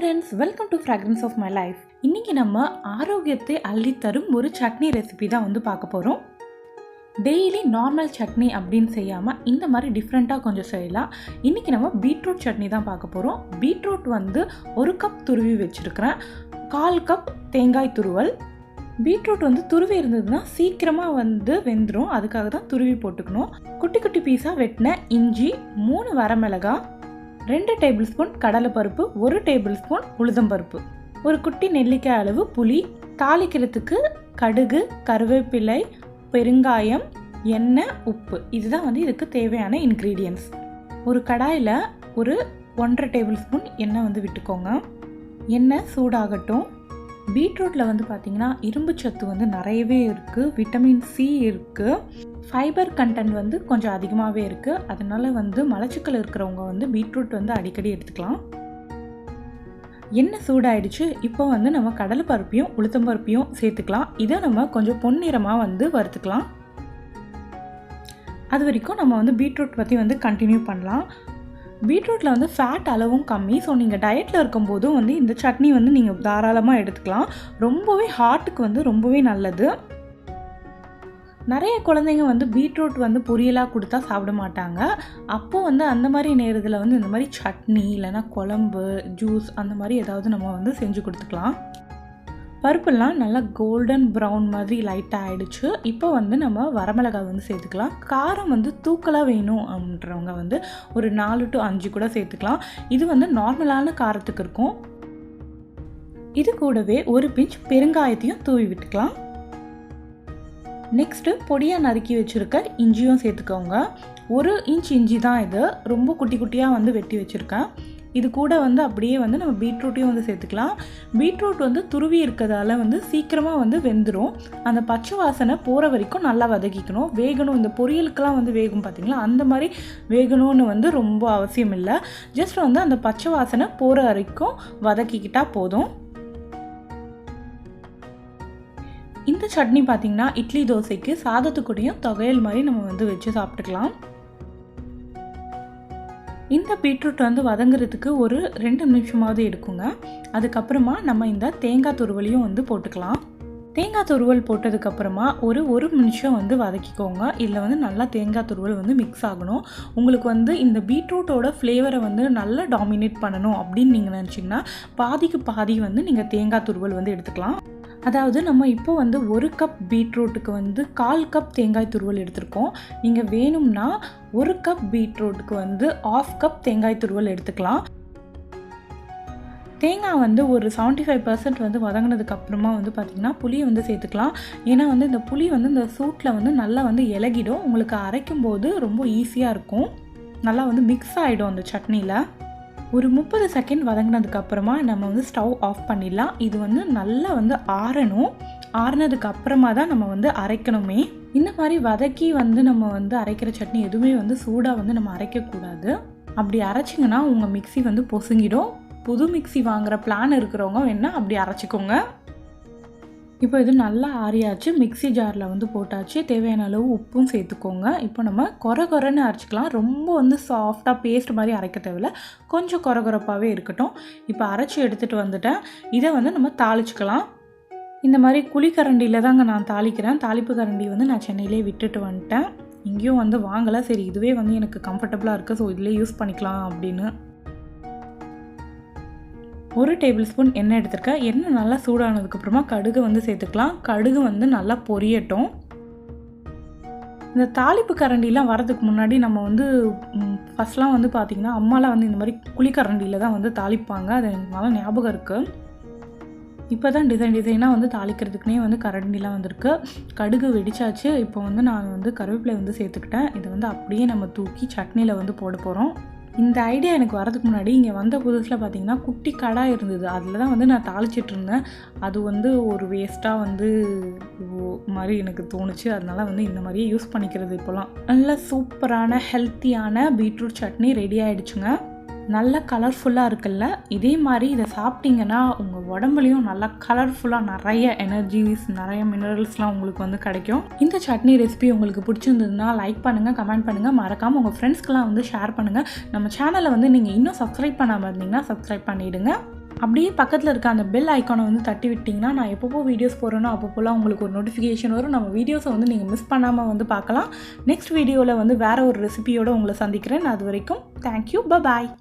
Friends, welcome to fragrance of my life. இன்றைக்கி நம்ம ஆரோக்கியத்தை அள்ளித்தரும் ஒரு சட்னி ரெசிபி தான் பார்க்க போகிறோம். டெய்லி நார்மல் சட்னி அப்படின்னு செய்யாமல் இந்த மாதிரி டிஃப்ரெண்ட்டாக கொஞ்சம் செய்யலாம். இன்றைக்கி நம்ம பீட்ரூட் சட்னி தான் பார்க்க போகிறோம். பீட்ரூட் 1 கப் துருவி வச்சுருக்கிறேன். 1/4 கப் தேங்காய் துருவல். பீட்ரூட் துருவி இருந்ததுன்னா சீக்கிரமாக வெந்துடும், அதுக்காக தான் துருவி போட்டுக்கணும். குட்டி குட்டி பீஸாக வெட்டின இஞ்சி, 3 வரமிளகாய், 2 டேபிள் ஸ்பூன் கடலைப்பருப்பு, 1 டேபிள் ஸ்பூன் உளுத்தம்பருப்பு, ஒரு குட்டி நெல்லிக்காய் அளவு புளி, தாளிக்கிறதுக்கு கடுகு, கருவேப்பிலை, பெருங்காயம், எண்ணெய், உப்பு. இதுதான் இதுக்கு தேவையான இன்க்ரீடியன்ட்ஸ். ஒரு கடாயில் ஒரு 1.5 டேபிள் ஸ்பூன் எண்ணெய் விட்டுக்கோங்க. எண்ணெய் சூடாகட்டும். பீட்ரூட்டில் பார்த்திங்கன்னா இரும்பு சத்து நிறையவே இருக்குது, விட்டமின் சி இருக்குது, ஃபைபர் கண்டென்ட் கொஞ்சம் அதிகமாகவே இருக்குது. அதனால் மலச்சிக்கல் இருக்கிறவங்க பீட்ரூட் அடிக்கடி எடுத்துக்கலாம். எண்ணெய் சூடாயிடுச்சு. இப்போ நம்ம கடலைப்பருப்பையும் உளுத்தம்பருப்பையும் சேர்த்துக்கலாம். இதை நம்ம கொஞ்சம் பொன்னிறமாக வறுத்துக்கலாம். அது வரைக்கும் நம்ம பீட்ரூட் பற்றி கண்டினியூ பண்ணலாம். பீட்ரூட்டில் ஃபேட் அளவும் கம்மி. ஸோ நீங்கள் டயட்டில் இருக்கும்போதும் இந்த சட்னி நீங்கள் தாராளமாக எடுத்துக்கலாம். ரொம்பவே ஹார்ட்டுக்கு ரொம்பவே நல்லது. நிறைய குழந்தைங்க பீட்ரூட் பொரியலாக கொடுத்தா சாப்பிட மாட்டாங்க. அப்போது அந்த மாதிரி நேரத்தில் இந்த மாதிரி சட்னி இல்லைனா குழம்பு, ஜூஸ் அந்த மாதிரி ஏதாவது நம்ம செஞ்சு கொடுத்துக்கலாம். பருப்பெல்லாம் நல்லா கோல்டன் ப்ரௌன் மாதிரி லைட்டாக ஆகிடுச்சு. இப்போ நம்ம வரமிளகாய் சேர்த்துக்கலாம். காரம் தூக்கலாக வேணும் அப்படின்றவங்க ஒரு 4 to 5 கூட சேர்த்துக்கலாம். இது நார்மலான காரத்துக்கு இருக்கும். இது கூடவே ஒரு பிஞ்ச் பெருங்காயத்தையும் தூவி விட்டுக்கலாம். நெக்ஸ்ட்டு பொடியாக நறுக்கி வச்சுருக்க இஞ்சியும் சேர்த்துக்கோங்க. 1 இன்ச் இஞ்சி தான் இது, ரொம்ப குட்டி குட்டியாக வெட்டி வச்சுருக்கேன். இது கூட அப்படியே நம்ம பீட்ரூட்டையும் சேர்த்துக்கலாம். பீட்ரூட் துருவி இருக்கிறதால சீக்கிரமாக வெந்துடும். அந்த பச்சை வாசனை போகிற வரைக்கும் நல்லா வதக்கிக்கணும், வேகணும். இந்த பொரியலுக்கெல்லாம் வேகும் பார்த்திங்களா, அந்த மாதிரி வேகணும்னு ரொம்ப அவசியம் இல்லை. ஜஸ்ட் அந்த பச்சை வாசனை போகிற வரைக்கும் வதக்கிக்கிட்டால் போதும். இந்த சட்னி பார்த்திங்கன்னா இட்லி, தோசைக்கு, சாதத்துக்கூடையும் தொகையல் மாதிரி நம்ம வச்சு சாப்பிட்டுக்கலாம். இந்த பீட்ரூட் வதங்குறதுக்கு ஒரு 2 நிமிஷமாவது எடுக்குங்க. அதுக்கப்புறமா நம்ம இந்த தேங்காய் துருவலையும் போட்டுக்கலாம். தேங்காய் துருவல் போட்டதுக்கப்புறமா ஒரு 1 நிமிஷம் வதக்கிக்கோங்க. இதில் நல்லா தேங்காய் துருவல் மிக்ஸ் ஆகணும். உங்களுக்கு இந்த பீட்ரூட்டோட ஃப்ளேவரை நல்லா டாமினேட் பண்ணணும் அப்படின்னு நீங்கள் நினச்சிங்கன்னா பாதிக்கு பாதி நீங்கள் தேங்காய் துருவல் எடுத்துக்கலாம். அதாவது நம்ம இப்போ 1 கப் பீட்ரூட்டுக்கு 1/4 கப் தேங்காய் துருவல் எடுத்திருக்கோம். நீங்கள் வேணும்னா 1 கப் பீட்ரூட்டுக்கு 1/2 கப் தேங்காய் துருவல் எடுத்துக்கலாம். தேங்காய் ஒரு 75% வதங்கினதுக்கு அப்புறமா பார்த்திங்கன்னா புளியை சேர்த்துக்கலாம். ஏன்னா இந்த புளி இந்த சூட்டில் நல்லா இலகிடும். உங்களுக்கு அரைக்கும் போது ரொம்ப ஈஸியாக இருக்கும். நல்லா மிக்ஸ் ஆகிடும் அந்த சட்னியில். ஒரு 30 செகண்ட் வதங்கினதுக்கு அப்புறமா நம்ம ஸ்டவ் ஆஃப் பண்ணிடலாம். இது நல்லா ஆறணும். ஆறுனதுக்கு அப்புறமா தான் நம்ம அரைக்கணுமே. இந்த மாதிரி வதக்கி நம்ம அரைக்கிற சட்னி எதுவுமே சூடாக நம்ம அரைக்கக்கூடாது. அப்படி அரைச்சிங்கன்னா உங்கள் மிக்ஸி பொசுங்கிடும். புது மிக்ஸி வாங்குகிற பிளான் இருக்கிறவங்க வேணால் அப்படி அரைச்சிக்கோங்க. இப்போ இது நல்லா ஆறியாச்சு. மிக்ஸி ஜாரில் போட்டாச்சு. தேவையான அளவு உப்பும் சேர்த்துக்கோங்க. இப்போ நம்ம கொரன்னு அரைச்சிக்கலாம். ரொம்ப சாஃப்டாக பேஸ்ட் மாதிரி அரைக்க தேவையில்ல, கொஞ்சம் கொரகொரப்பாகவே இருக்கட்டும். இப்போ அரைச்சி எடுத்துகிட்டு வந்துட்டேன். இதை நம்ம தாளிச்சுக்கலாம். இந்த மாதிரி குழிக்கரண்டியில் தாங்க நான் தாளிக்கிறேன். தாளிப்பு கரண்டி நான் சென்னையிலே விட்டுட்டு வந்துட்டேன். இங்கேயும் வாங்கலை. சரி, இதுவே எனக்கு கம்ஃபர்டபுளாக இருக்குது, ஸோ இதிலே யூஸ் பண்ணிக்கலாம் அப்படின்னு 1 டேபிள் ஸ்பூன் எண்ணெய் எடுத்துருக்கேன். எண்ணெய் நல்லா சூடானதுக்கப்புறமா கடுகு சேர்த்துக்கலாம். கடுகு நல்லா பொரியட்டும். இந்த தாளிப்பு கரண்டிலாம் வரதுக்கு முன்னாடி நம்ம ஃபஸ்ட்லாம் பார்த்திங்கன்னா அம்மாலாம் இந்த மாதிரி குழிக்கரண்டியில் தான் தாளிப்பாங்க. அது எனக்கு நல்லா ஞாபகம் இருக்குது. இப்போ தான் டிசைனாக தாளிக்கிறதுக்குனே கரண்டிலாம் வந்திருக்கு. கடுகு வெடிச்சாச்சு. இப்போ நான் கருவேப்பிலை சேர்த்துக்கிட்டேன். இதை அப்படியே நம்ம தூக்கி சட்னியில் போட போகிறோம். இந்த ஐடியா எனக்கு வரதுக்கு முன்னாடி இங்கே வந்த புதுசில் பார்த்திங்கன்னா குட்டி கடாய் இருந்தது. அதில் தான் நான் தாளிச்சிட்டு இருந்தேன். அது ஒரு வேஸ்ட்டாக மாதிரி எனக்கு தோணுச்சு. அதனால் இந்த மாதிரியே யூஸ் பண்ணிக்கிறது. இப்போலாம் நல்ல சூப்பரான ஹெல்த்தியான பீட்ரூட் சட்னி ரெடி ஆகிடுச்சுங்க. நல்ல கலர்ஃபுல்லாக இருக்குல்ல. இதே மாதிரி இதை சாப்பிட்டிங்கன்னா உங்கள் உடம்புலையும் நல்லா கலர்ஃபுல்லாக நிறைய எனர்ஜிஸ், நிறைய மினரல்ஸ்லாம் உங்களுக்கு கிடைக்கும். இந்த சட்னி ரெசிபி உங்களுக்கு பிடிச்சிருந்ததுன்னா லைக் பண்ணுங்கள், கமெண்ட் பண்ணுங்கள், மறக்காமல் உங்கள் ஃப்ரெண்ட்ஸ்க்கெலாம் ஷேர் பண்ணுங்கள். நம்ம சேனலை நீங்கள் இன்னும் சப்ஸ்கிரைப் பண்ணாமல் இருந்தீங்கன்னா சப்ஸ்கிரைப் பண்ணிவிடுங்க. அப்படியே பக்கத்தில் இருக்க அந்த பெல் ஐக்கானை வந்து தட்டி விட்டிங்கன்னா நான் எப்பப்போ வீடியோஸ் போடுறேனோ அப்பப்போலாம் உங்களுக்கு ஒரு நோட்டிஃபிகேஷன் வரும். நம்ம வீடியோஸை வந்து நீங்கள் மிஸ் பண்ணாமல் வந்து பார்க்கலாம். நெக்ஸ்ட் வீடியோவில் வந்து வேறு ஒரு ரெசிபியோடு உங்களை சந்திக்கிறேன். அது வரைக்கும் தேங்க்யூ, பாய்.